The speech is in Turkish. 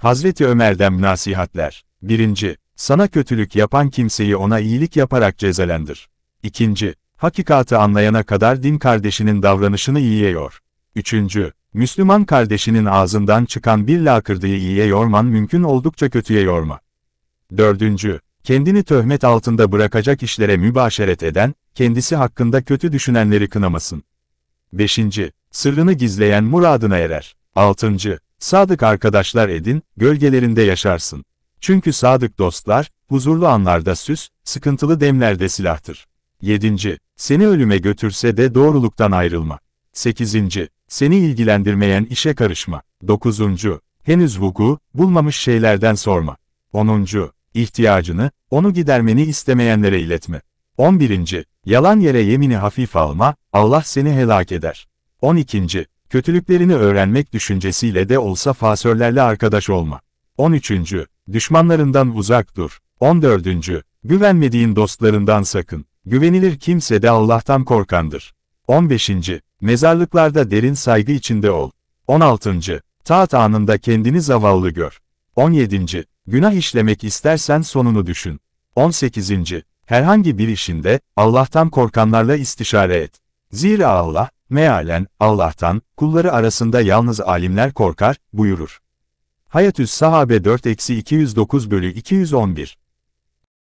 Hazreti Ömer'den nasihatler. 1. Sana kötülük yapan kimseyi ona iyilik yaparak cezalendir. 2. Hakikatı anlayana kadar din kardeşinin davranışını iyiye yor. 3. Müslüman kardeşinin ağzından çıkan bir lakırdıyı iyiye yorman mümkün oldukça kötüye yorma. 4. Kendini töhmet altında bırakacak işlere mübaşeret eden, kendisi hakkında kötü düşünenleri kınamasın. 5. Sırrını gizleyen muradına erer. 6. Sadık arkadaşlar edin, gölgelerinde yaşarsın. Çünkü sadık dostlar, huzurlu anlarda süs, sıkıntılı demlerde silahtır. 7. Seni ölüme götürse de doğruluktan ayrılma. 8. Seni ilgilendirmeyen işe karışma. 9. Henüz vuku bulmamış şeylerden sorma. 10. İhtiyacını, onu gidermeni istemeyenlere iletme. 11. Yalan yere yemini hafif alma, Allah seni helak eder. 12. Kötülüklerini öğrenmek düşüncesiyle de olsa fasörlerle arkadaş olma. 13. Düşmanlarından uzak dur. 14. Güvenmediğin dostlarından sakın. Güvenilir kimse de Allah'tan korkandır. 15. Mezarlıklarda derin saygı içinde ol. 16. Taat anında kendini zavallı gör. 17. Günah işlemek istersen sonunu düşün. 18. Herhangi bir işinde, Allah'tan korkanlarla istişare et. Zira Allah, mealen, Allah'tan, kulları arasında yalnız alimler korkar, buyurur. Hayatü's Sahabe 4-209/211